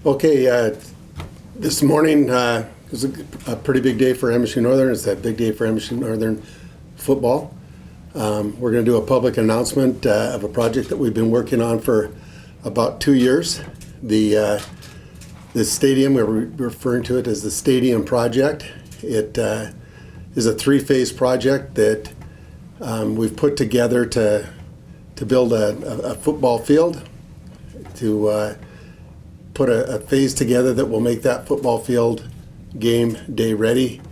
Okay, this morning was a pretty big day for MSU-Northern. It's a big day for MSU-Northern football. We're going to do a public announcement of a project that we've been working on for about 2 years. The stadium, we're referring to it as the Stadium Project. It is a three-phase project that we've put together to build a football field, to put a phase together that will make that football field game day ready,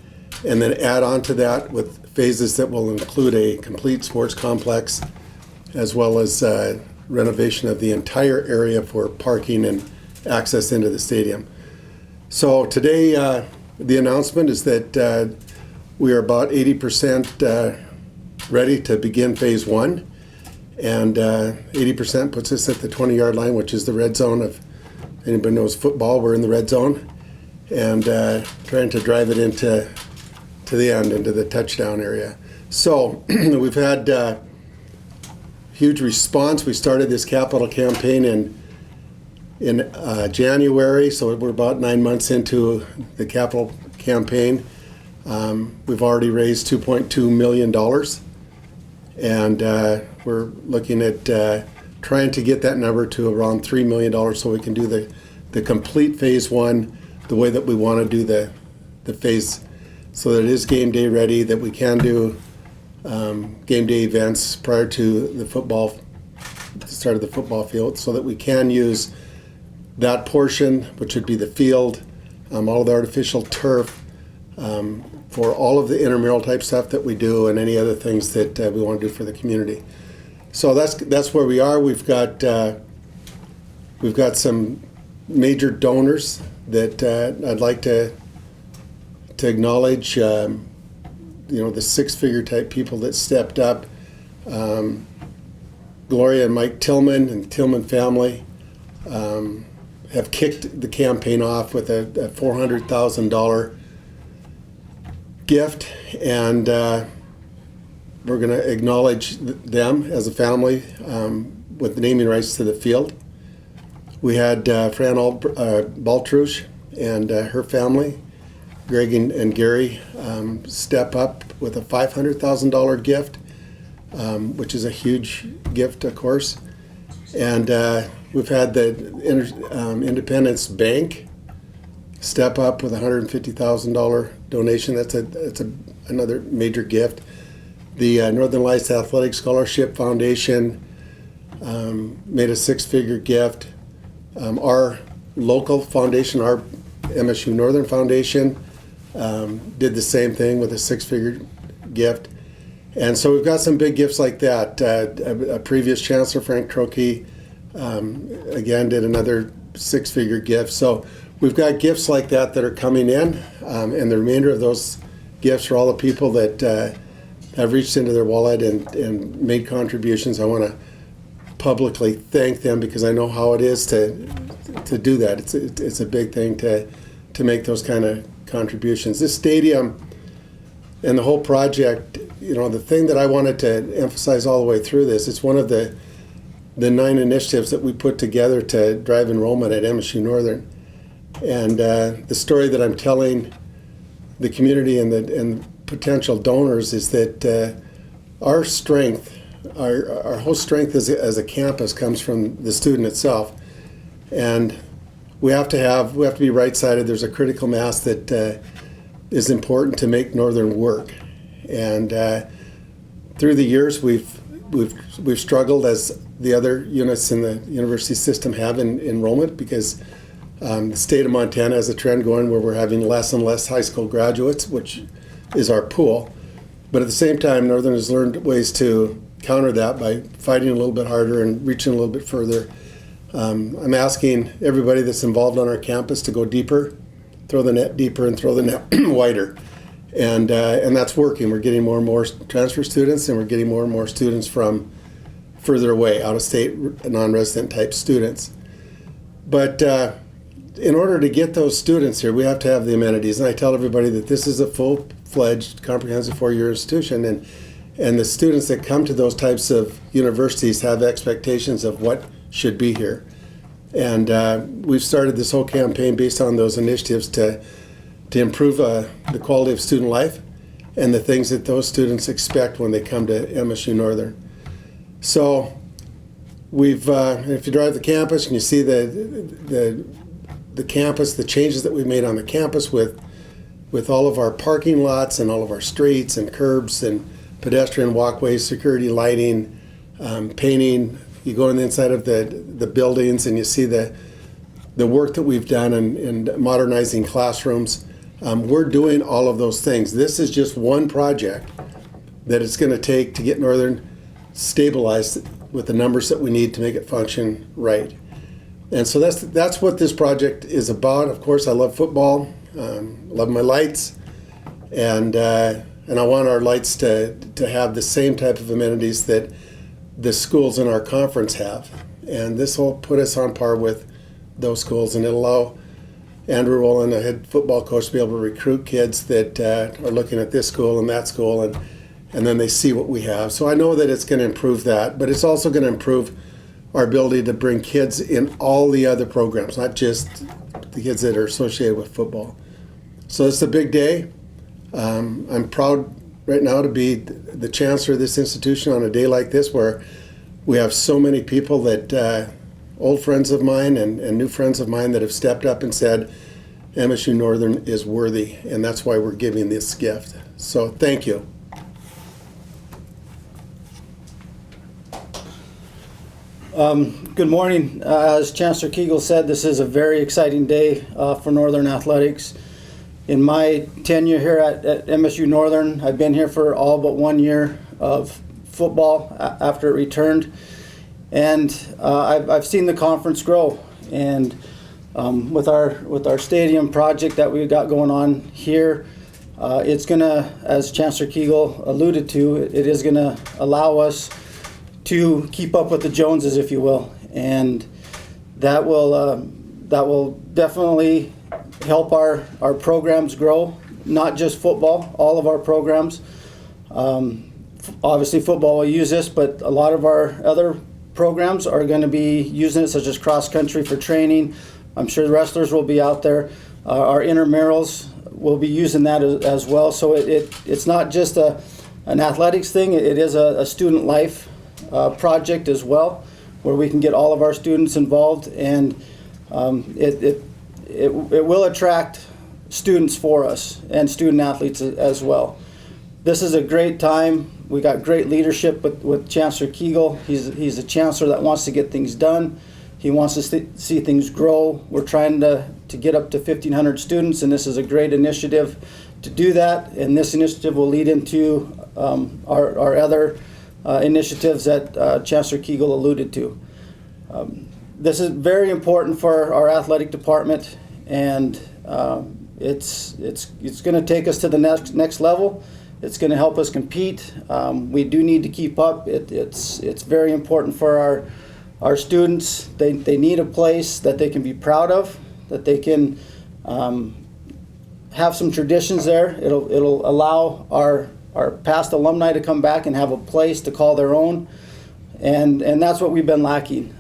and then add on to that with phases that will include a complete sports complex, as well as renovation of the entire area for parking and access into the stadium. So today, the announcement is that we are about 80% ready to begin phase one, and 80% puts us at the 20-yard line, which is the red zone of anybody knows football. We're in the red zone, and trying to drive it into the end, into the touchdown area. So we've had huge response. We started this capital campaign in January, so we're about 9 months into the capital campaign. We've already raised $2.2 million, and we're looking at trying to get that number to around $3 million so we can do the complete phase one the way that we want to do the phase, so that it is game day ready, that we can do game day events prior to the start of the football field, so that we can use that portion, which would be the field, all of the artificial turf, for all of the intramural type stuff that we do and any other things that we want to do for the community. So that's where we are. We've got some major donors that I'd like to acknowledge. The six-figure type people that stepped up. Gloria and Mike Tillman and Tillman family have kicked the campaign off with a $400,000 gift, and we're going to acknowledge them as a family with the naming rights to the field. We had Fran Baltrush and her family, Greg and Gary, step up with a $500,000 gift, which is a huge gift, of course. And we've had the Independence Bank step up with a $150,000 donation. That's another major gift. The Northern Lights Athletic Scholarship Foundation made a six-figure gift. Our local foundation, our MSU-Northern Foundation, did the same thing with a six-figure gift. And so we've got some big gifts like that. A previous Chancellor, Frank Cronk, again did another six-figure gift. So we've got gifts like that are coming in, and the remainder of those gifts are all the people that have reached into their wallet and made contributions. I want to publicly thank them, because I know how it is to do that. It's a big thing to make those kind of contributions. This stadium and the whole project, the thing that I wanted to emphasize all the way through this, it's one of the 9 initiatives that we put together to drive enrollment at MSU-Northern. And the story that I'm telling the community and potential donors is that our strength, our whole strength as a campus comes from the student itself, and we have to be right-sided. There's a critical mass that is important to make Northern work, and through the years we've struggled, as the other units in the university system have, in enrollment, because the state of Montana has a trend going where we're having less and less high school graduates, which is our pool. But at the same time, Northern has learned ways to counter that by fighting a little bit harder and reaching a little bit further. I'm asking everybody that's involved on our campus to go deeper, throw the net deeper, and throw the net wider. And that's working. We're getting more and more transfer students, and we're getting more and more students from further away, out-of-state, non-resident type students. But in order to get those students here, we have to have the amenities. And I tell everybody that this is a full-fledged, comprehensive 4-year institution, and the students that come to those types of universities have expectations of what should be here. And we've started this whole campaign based on those initiatives to improve the quality of student life and the things that those students expect when they come to MSU-Northern. So if you drive the campus and you see the campus, the changes that we've made on the campus with all of our parking lots and all of our streets and curbs and pedestrian walkways, security lighting, painting. You go on the inside of the buildings and you see the work that we've done in modernizing classrooms. We're doing all of those things. This is just one project that it's going to take to get Northern stabilized with the numbers that we need to make it function right. And so that's what this project is about. Of course, I love football, love my lights, and I want our lights to have the same type of amenities that the schools in our conference have. And this will put us on par with those schools, and it'll allow Andrew Rolin, a head football coach, to be able to recruit kids that are looking at this school and that school, and then they see what we have. So I know that it's going to improve that, but it's also going to improve our ability to bring kids in all the other programs, not just the kids that are associated with football. So it's a big day. I'm proud right now to be the chancellor of this institution on a day like this, where we have so many people that old friends of mine and new friends of mine that have stepped up and said MSU Northern is worthy, and that's why we're giving this gift. So thank you. Good morning. As Chancellor Kegel said, this is a very exciting day for Northern Athletics. In my tenure here at MSU Northern, I've been here for all but 1 year of football after it returned, and I've seen the conference grow. And with our stadium project that we've got going on here, it's gonna, as Chancellor Kegel alluded to, it is gonna allow us to keep up with the Joneses, if you will, and that will definitely help our programs grow. Not just football, all of our programs. Obviously, football will use this, but a lot of our other programs are going to be using it, such as cross country for training. I'm sure the wrestlers will be out there. Our intramurals will be using that as well. So it's not just an athletics thing. It is a student life project as well, where we can get all of our students involved, and it will attract students for us and student athletes as well. This is a great time. We got great leadership with Chancellor Kegel. He's a chancellor that wants to get things done. He wants to see things grow. We're trying to get up to 1,500 students, and this is a great initiative to do that. And this initiative will lead into our other initiatives that Chancellor Kegel alluded to. This is very important for our athletic department, and it's going to take us to the next level. It's going to help us compete. We do need to keep up. It's very important for our students. They need a place that they can be proud of, that they can have some traditions there. It'll allow our past alumni to come back and have a place to call their own, and that's what we've been lacking.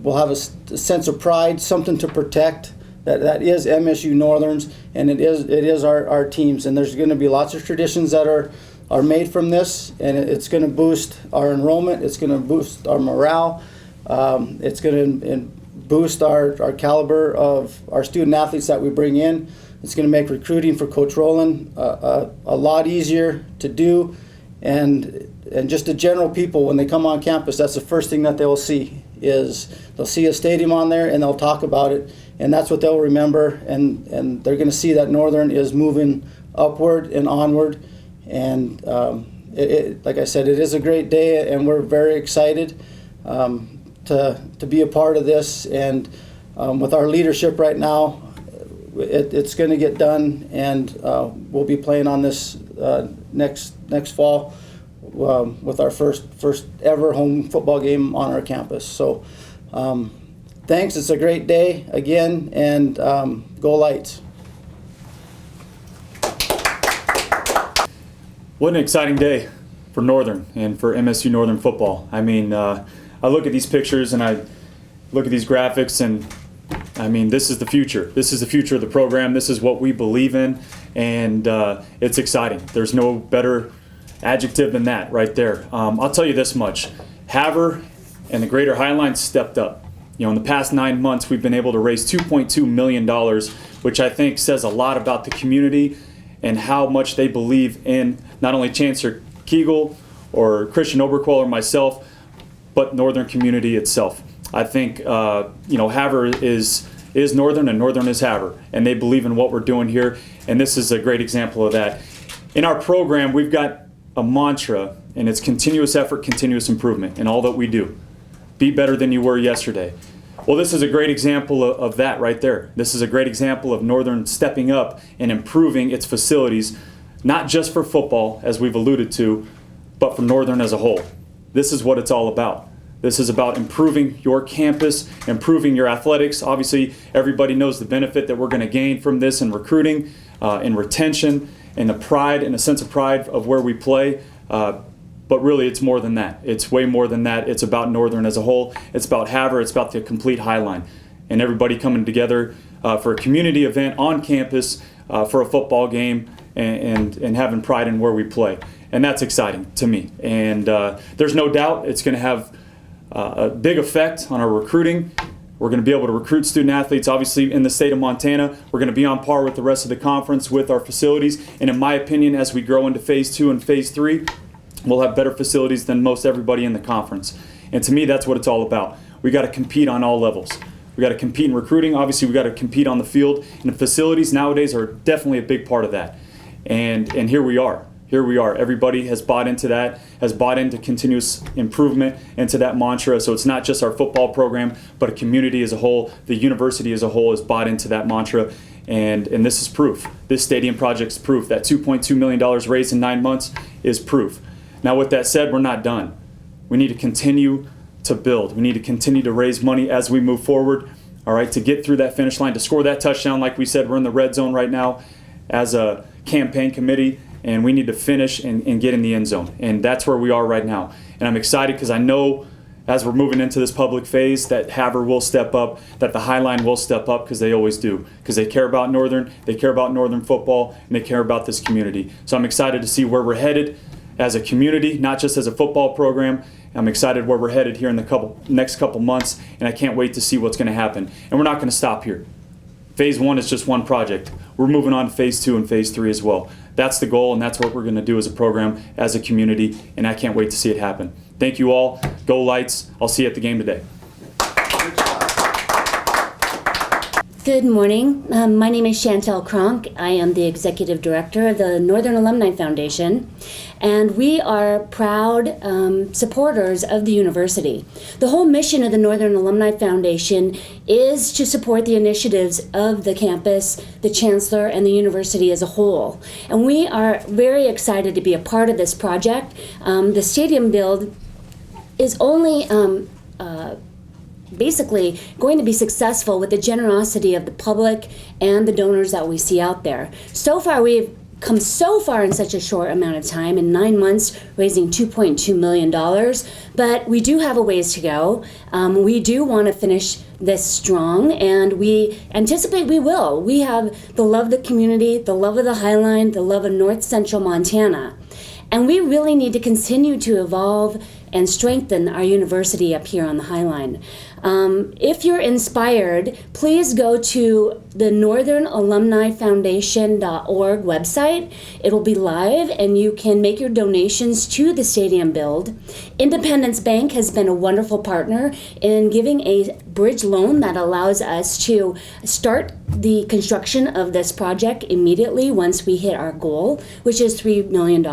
We'll have a sense of pride, something to protect. That is MSU Northern's, and it is our teams. And there's going to be lots of traditions that are made from this, and it's going to boost our enrollment. It's going to boost our morale. It's going to boost our caliber of our student athletes that we bring in. It's going to make recruiting for Coach Rolin a lot easier to do, and just the general people, when they come on campus, that's the first thing that they'll see is they'll see a stadium on there, and they'll talk about it, and that's what they'll remember, and they're going to see that Northern is moving upward and onward. And like I said, it is a great day, and we're very excited to be a part of this. And with our leadership right now, it's going to get done, and we'll be playing on this next fall with our first ever home football game on our campus. So thanks. It's a great day again, and go Lights. What an exciting day for Northern and for MSU Northern football. I mean, I look at these pictures and look at these graphics, and I mean, this is the future. This is the future of the program. This is what we believe in, and it's exciting. There's no better adjective than that right there. I'll tell you this much. Haver and the Greater Highline stepped up. You know, in the past 9 months, we've been able to raise $2.2 million, which I think says a lot about the community and how much they believe in not only Chancellor Kegel or Christian Oberquell or myself, but Northern community itself. I think, Haver is Northern and Northern is Haver, and they believe in what we're doing here, and this is a great example of that. In our program, we've got a mantra, and it's continuous effort, continuous improvement in all that we do. Be better than you were yesterday. Well, this is a great example of that right there. This is a great example of Northern stepping up and improving its facilities, not just for football, as we've alluded to, but for Northern as a whole. This is what it's all about. This is about improving your campus, improving your athletics. Obviously, everybody knows the benefit that we're going to gain from this in recruiting, in retention, and the pride and a sense of pride of where we play. But really, it's more than that. It's way more than that. It's about Northern as a whole. It's about Haver. It's about the complete Highline. And everybody coming together for a community event on campus for a football game and having pride in where we play. And that's exciting to me. And there's no doubt it's going to have a big effect on our recruiting. We're going to be able to recruit student athletes, obviously, in the state of Montana. We're going to be on par with the rest of the conference with our facilities. And in my opinion, as we grow into Phase 2 and Phase 3, we'll have better facilities than most everybody in the conference. And to me, that's what it's all about. We got to compete on all levels. We got to compete in recruiting. Obviously, we got to compete on the field. And the facilities nowadays are definitely a big part of that. And here we are. Here we are. Everybody has bought into that, has bought into continuous improvement, into that mantra. So it's not just our football program, but a community as a whole. The university as a whole has bought into that mantra. And this is proof. This stadium project is proof. That $2.2 million raised in 9 months is proof. Now, with that said, we're not done. We need to continue to build. We need to continue to raise money as we move forward, all right, to get through that finish line, to score that touchdown. Like we said, we're in the red zone right now as a campaign committee, and we need to finish and get in the end zone. And that's where we are right now. And I'm excited because I know as we're moving into this public phase that Haver will step up, that the Highline will step up, because they always do. Because they care about Northern, they care about Northern football, and they care about this community. So I'm excited to see where we're headed as a community, not just as a football program. I'm excited where we're headed here in the next couple months, and I can't wait to see what's going to happen. And we're not going to stop here. Phase 1 is just one project. We're moving on to Phase 2 and Phase 3 as well. That's the goal, and that's what we're going to do as a program, as a community, and I can't wait to see it happen. Thank you all. Go Lights. I'll see you at the game today. Good morning. My name is Shantel Cronk. I am the Executive Director of the Northern Alumni Foundation, and we are proud supporters of the university. The whole mission of the Northern Alumni Foundation is to support the initiatives of the campus, the Chancellor, and the university as a whole. And we are very excited to be a part of this project. The stadium build is only basically going to be successful with the generosity of the public and the donors that we see out there. So far, we've come so far in such a short amount of time, in 9 months, raising $2.2 million, but we do have a ways to go. We do want to finish this strong, and we anticipate we will. We have the love of the community, the love of the Highline, the love of North Central Montana, and we really need to continue to evolve and strengthen our university up here on the Highline. If you're inspired, please go to the northernalumnifoundation.org website. It'll be live, and you can make your donations to the stadium build. Independence Bank has been a wonderful partner in giving a bridge loan that allows us to start the construction of this project immediately once we hit our goal, which is $3 million.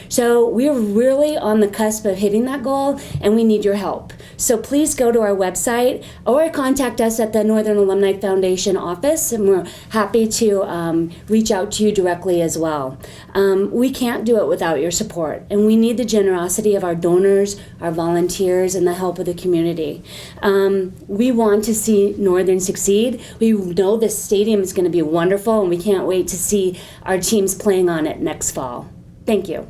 So we're really on the cusp of hitting that goal, and we need your help. So please go to our website or contact us at the Northern Alumni Foundation office, and we're happy to reach out to you directly as well. We can't do it without your support, and we need the generosity of our donors, our volunteers, and the help of the community. We want to see Northern succeed. We know this stadium is going to be wonderful, and we can't wait to see our teams playing on it next fall. Thank you.